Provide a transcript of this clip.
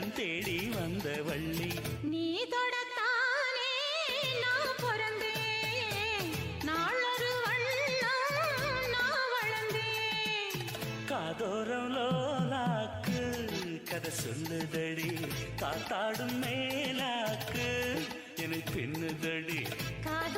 உள்ளம் தேடி வந்த வள்ளி. நீ தொடத்தானே நான் பிறந்தேன், நாளொரு வண்ணம் நான் வளர்ந்தேன். காதோரம் லோலாக்கு கதை சொல்லுதடி, காத்தாடும் மேலாக்கு என்னை பின்னுதடி. காதோரம்